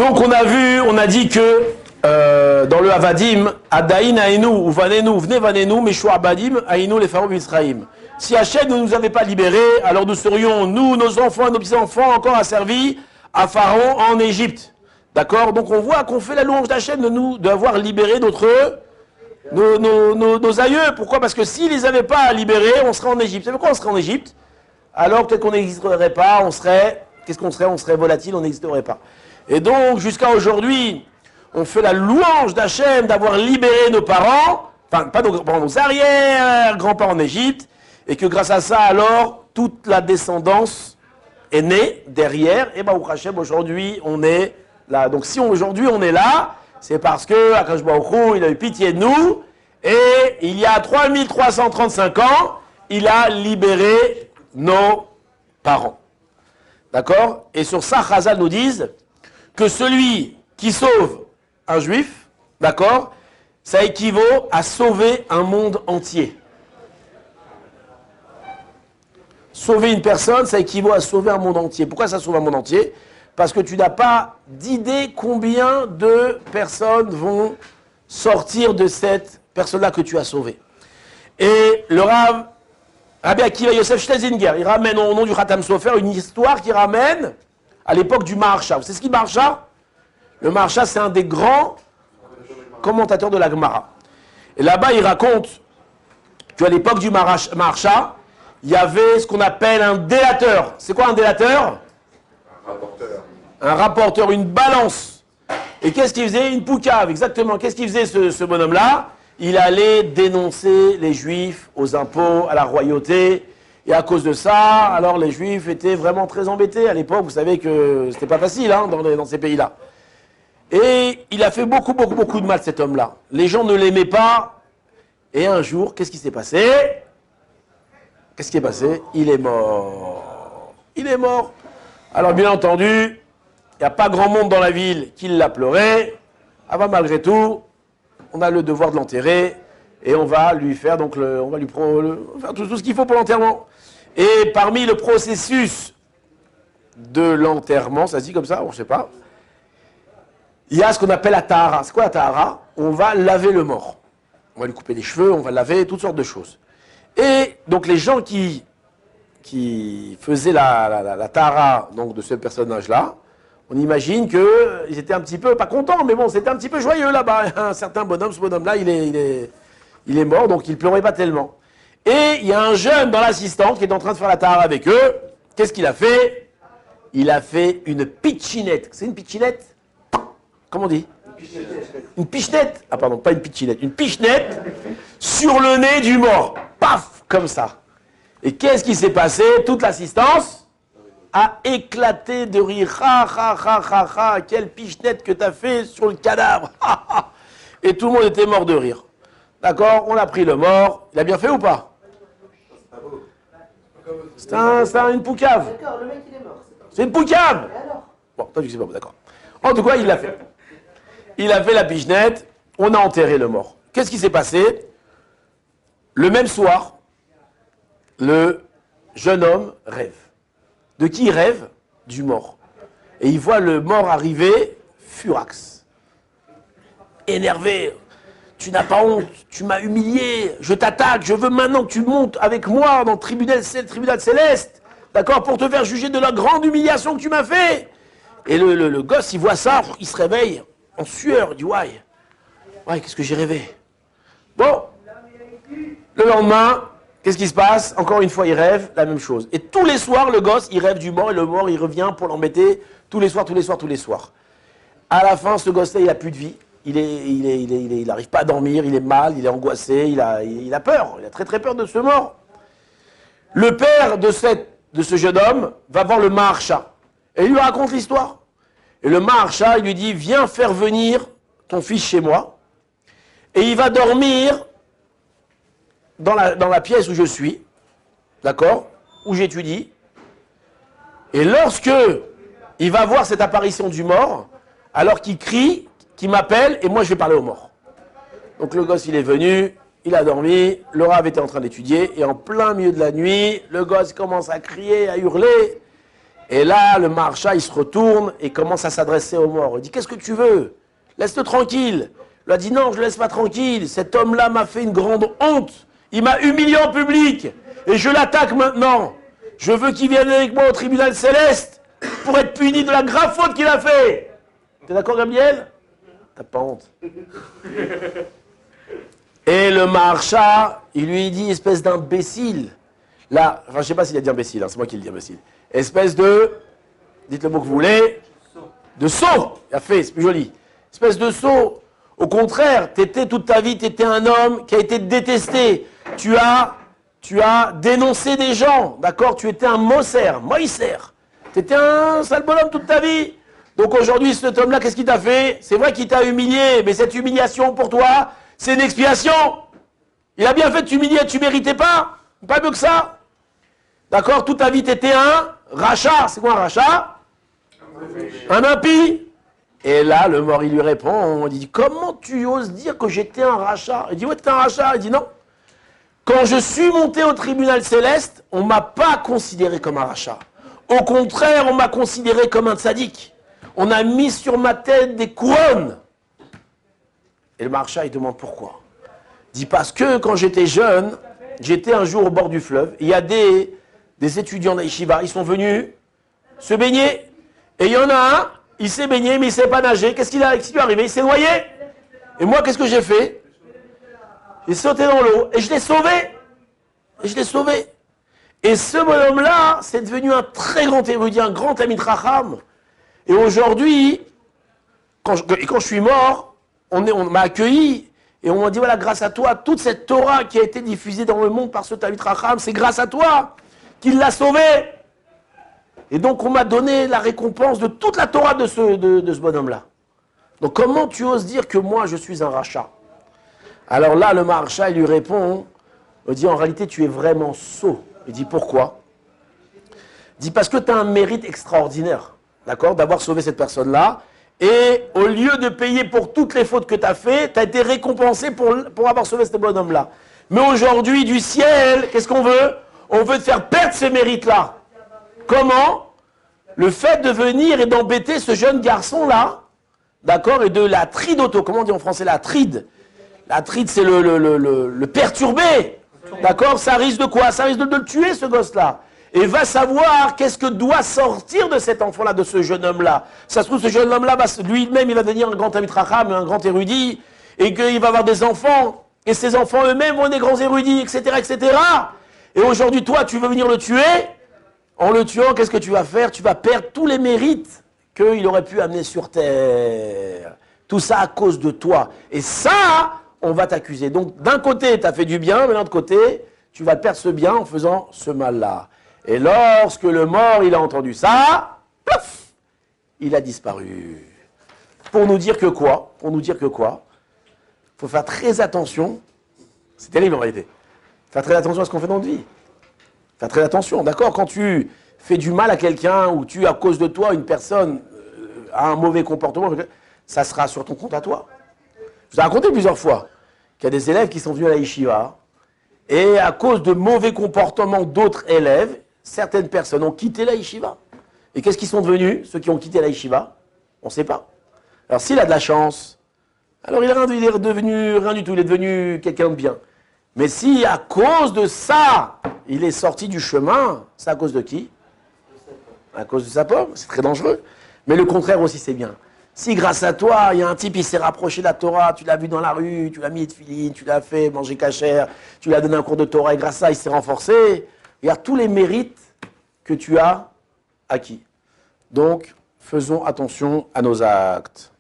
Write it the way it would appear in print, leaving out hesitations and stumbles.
Donc on a dit que dans le Havadim, Adaïn Aïnou, ou Vanenu, venez Vanenu, Meshua Abadim, Aïnou les pharaons d'Israël. Si Hachem ne nous avait pas libérés, alors nous serions, nous, nos enfants et nos petits-enfants, encore asservis à Pharaon en Égypte. D'accord? Donc on voit qu'on fait la louange d'Hachem d'avoir libéré nos aïeux. Pourquoi? Parce que s'ils ne les avaient pas libérés, on serait en Égypte. C'est pourquoi on serait en Égypte? Alors peut-être qu'on n'existerait pas, qu'est-ce qu'on serait? On serait volatile, on n'existerait pas. Et donc, jusqu'à aujourd'hui, on fait la louange d'Hachem d'avoir libéré nos parents, enfin, pas nos arrière-grands-parents en Égypte, et que grâce à ça, alors, toute la descendance est née derrière, et Baruch Hashem, aujourd'hui, on est là. Donc, si aujourd'hui, on est là, c'est parce que Akadosh Baruch Hu, il a eu pitié de nous, et il y a 3335 ans, il a libéré nos parents. D'accord? Et sur ça, Chazal nous disent que celui qui sauve un juif, d'accord, ça équivaut à sauver un monde entier. Sauver une personne, ça équivaut à sauver un monde entier. Pourquoi ça sauve un monde entier? Parce que tu n'as pas d'idée combien de personnes vont sortir de cette personne-là que tu as sauvée. Et le Rav Rabbi Akiva Yosef Schlesinger, il ramène au nom du Khatam Sofer une histoire qui ramène à l'époque du Maharsha. Vous savez ce qu'est le Maharsha? Le Maharsha, c'est un des grands commentateurs de la Gemara. Et là-bas, il raconte qu'à l'époque du Maharsha, il y avait ce qu'on appelle un délateur. C'est quoi un délateur? Un rapporteur. Un rapporteur, une balance. Et qu'est-ce qu'il faisait? Une poucave, exactement. Qu'est-ce qu'il faisait ce bonhomme-là? Il allait dénoncer les Juifs aux impôts, à la royauté. Et à cause de ça, alors les Juifs étaient vraiment très embêtés. À l'époque, vous savez que c'était pas facile hein, dans ces pays-là. Et il a fait beaucoup de mal, cet homme-là. Les gens ne l'aimaient pas. Et un jour, qu'est-ce qui s'est passé? Qu'est-ce qui est passé? Il est mort. Il est mort. Alors bien entendu, il n'y a pas grand monde dans la ville qui l'a pleuré. Ah bah malgré tout, on a le devoir de l'enterrer. Et on va lui faire, donc on va lui faire tout ce qu'il faut pour l'enterrement. Et parmi le processus de l'enterrement, ça se dit comme ça, on ne sait pas, il y a ce qu'on appelle la tahara. C'est quoi la tahara? On va laver le mort. On va lui couper les cheveux, on va laver, toutes sortes de choses. Et donc les gens qui faisaient la tahara donc, de ce personnage-là, on imagine qu'ils étaient un petit peu, pas contents, mais bon, c'était un petit peu joyeux là-bas. Un certain bonhomme, ce bonhomme-là, il est mort, donc il ne pleurait pas tellement. Et il y a un jeune dans l'assistance qui est en train de faire la tahara avec eux. Qu'est-ce qu'il a fait? Il a fait une pitchinette. C'est une pitchinette? Comment on dit? Une pichenette. Ah pardon, pas une pitchinette. Une pichenette sur le nez du mort. Paf! Comme ça. Et qu'est-ce qui s'est passé? Toute l'assistance a éclaté de rire. Ha, quelle pichenette que t'as fait sur le cadavre. Et tout le monde était mort de rire. D'accord? On a pris le mort. Il a bien fait ou pas? C'est une poucave. D'accord, le mec il est mort. C'est une poucave. Et alors? Bon, toi tu sais pas, d'accord. En tout cas, il l'a fait. Il a fait la pichenette. On a enterré le mort. Qu'est-ce qui s'est passé? Le même soir, le jeune homme rêve. De qui il rêve? Du mort. Et il voit le mort arriver, furax. Énervé. Tu n'as pas honte, tu m'as humilié, je t'attaque, je veux maintenant que tu montes avec moi dans le tribunal céleste, d'accord, pour te faire juger de la grande humiliation que tu m'as fait. Et le gosse, il voit ça, il se réveille en sueur, il dit ouais, qu'est-ce que j'ai rêvé. Bon, le lendemain, qu'est-ce qui se passe? Encore une fois, il rêve la même chose. Et tous les soirs, le gosse, il rêve du mort et le mort, il revient pour l'embêter tous les soirs. À la fin, ce gosse-là, il n'a plus de vie. Il n'arrive pas à dormir, il est mal, il est angoissé, il a peur, il a très peur de ce mort. Le père de ce jeune homme va voir le Maharsha et il lui raconte l'histoire. Et le Maharsha, il lui dit, viens faire venir ton fils chez moi et il va dormir dans la pièce où je suis, d'accord, où j'étudie. Et lorsque il va voir cette apparition du mort, alors qu'il crie, qui m'appelle, et moi je vais parler au mort. Donc le gosse il est venu, il a dormi, le Rav était en train d'étudier, et en plein milieu de la nuit, le gosse commence à crier, à hurler, Et là, le Maharsha, il se retourne et commence à s'adresser au mort. Il dit, qu'est-ce que tu veux? Laisse-le tranquille. Il a dit, non, je ne le laisse pas tranquille. Cet homme-là m'a fait une grande honte. Il m'a humilié en public. Et je l'attaque maintenant. Je veux qu'il vienne avec moi au tribunal céleste pour être puni de la grave faute qu'il a fait. T'es d'accord, Gabriel? T'as pas honte. Et le Maharsha, il lui dit, espèce d'imbécile. Là, enfin, je ne sais pas s'il a dit imbécile, hein, c'est moi qui le dis imbécile. Espèce de, dites le mot que vous voulez, de sot. Il a fait, c'est plus joli. Espèce de sot. Au contraire, t'étais toute ta vie, t'étais un homme qui a été détesté. Tu as dénoncé des gens, d'accord? Tu étais un Moïser. T'étais un sale bonhomme toute ta vie. Donc aujourd'hui, cet homme-là, qu'est-ce qu'il t'a fait? C'est vrai qu'il t'a humilié, mais cette humiliation pour toi, c'est une expiation. Il a bien fait de t'humilier, tu ne méritais pas. Pas mieux que ça. D'accord? Toute ta vie, t'étais un rachat. C'est quoi un rachat? Un impie. Et là, le mort, il lui répond, il dit, comment tu oses dire que j'étais un rachat? Il dit, ouais, t'es un rachat. Il dit, non. Quand je suis monté au tribunal céleste, on ne m'a pas considéré comme un rachat. Au contraire, on m'a considéré comme un tzaddik. On a mis sur ma tête des couronnes. Et le Maharsha, il demande pourquoi. Il dit, parce que quand j'étais jeune, j'étais un jour au bord du fleuve. Il y a des étudiants d'Aïshiva, ils sont venus se baigner. Et il y en a un, il s'est baigné, mais il ne sait pas nager. Qu'est-ce qui lui est arrivé? Il s'est noyé. Et moi, qu'est-ce que j'ai fait? J'ai sauté dans l'eau et je l'ai sauvé. Et ce bonhomme-là, c'est devenu un très grand érudit, un grand Talmid Chacham. Et aujourd'hui, quand je suis mort, on m'a accueilli et on m'a dit, voilà, grâce à toi, toute cette Torah qui a été diffusée dans le monde par ce Talmid Chacham, c'est grâce à toi qu'il l'a sauvé. Et donc on m'a donné la récompense de toute la Torah de ce bonhomme-là. Donc comment tu oses dire que moi je suis un rachat? Alors là, le Maharsha, il lui répond, il dit, en réalité, tu es vraiment sot. Il dit, pourquoi? Il dit, parce que tu as un mérite extraordinaire, d'accord, d'avoir sauvé cette personne-là. Et au lieu de payer pour toutes les fautes que tu as faites, tu as été récompensé pour avoir sauvé ce bonhomme-là. Mais aujourd'hui, du ciel, qu'est-ce qu'on veut? On veut te faire perdre ce mérite-là. Comment? Le fait de venir et d'embêter ce jeune garçon-là, d'accord, et de la tridoto, comment on dit en français la tride? La tride, c'est le perturber. D'accord? Ça risque de quoi? Ça risque de le tuer, ce gosse-là. Et va savoir qu'est-ce que doit sortir de cet enfant-là, de ce jeune homme-là. Ça se trouve, ce jeune homme-là, lui-même, il va devenir un grand Talmid Chacham, un grand érudit, et qu'il va avoir des enfants, et ces enfants eux-mêmes vont être des grands érudits, etc., etc. Et aujourd'hui, toi, tu veux venir le tuer? En le tuant, qu'est-ce que tu vas faire? Tu vas perdre tous les mérites qu'il aurait pu amener sur terre. Tout ça à cause de toi. Et ça, on va t'accuser. Donc, d'un côté, tu as fait du bien, mais de l'autre côté, tu vas perdre ce bien en faisant ce mal-là. Et lorsque le mort, il a entendu ça, plouf, il a disparu. Pour nous dire que quoi? Pour nous dire que quoi? Il faut faire très attention. C'est terrible en réalité. Faire très attention à ce qu'on fait dans notre vie. Faire très attention, d'accord? Quand tu fais du mal à quelqu'un ou tu, à cause de toi, une personne a un mauvais comportement, ça sera sur ton compte à toi. Je vous ai raconté plusieurs fois qu'il y a des élèves qui sont venus à la yeshiva et à cause de mauvais comportements d'autres élèves, certaines personnes ont quitté la yeshiva. Et qu'est-ce qu'ils sont devenus, ceux qui ont quitté la yeshiva? On ne sait pas. Alors s'il a de la chance, alors il est redevenu rien du tout, il est devenu quelqu'un de bien. Mais si à cause de ça, il est sorti du chemin, c'est à cause de qui? À cause de sa pomme, c'est très dangereux. Mais le contraire aussi, c'est bien. Si grâce à toi, il y a un type, il s'est rapproché de la Torah, tu l'as vu dans la rue, tu l'as mis de filine, tu l'as fait manger cachère, tu lui as donné un cours de Torah, et grâce à ça, il s'est renforcé, il y a tous les mérites que tu as acquis. Donc, faisons attention à nos actes.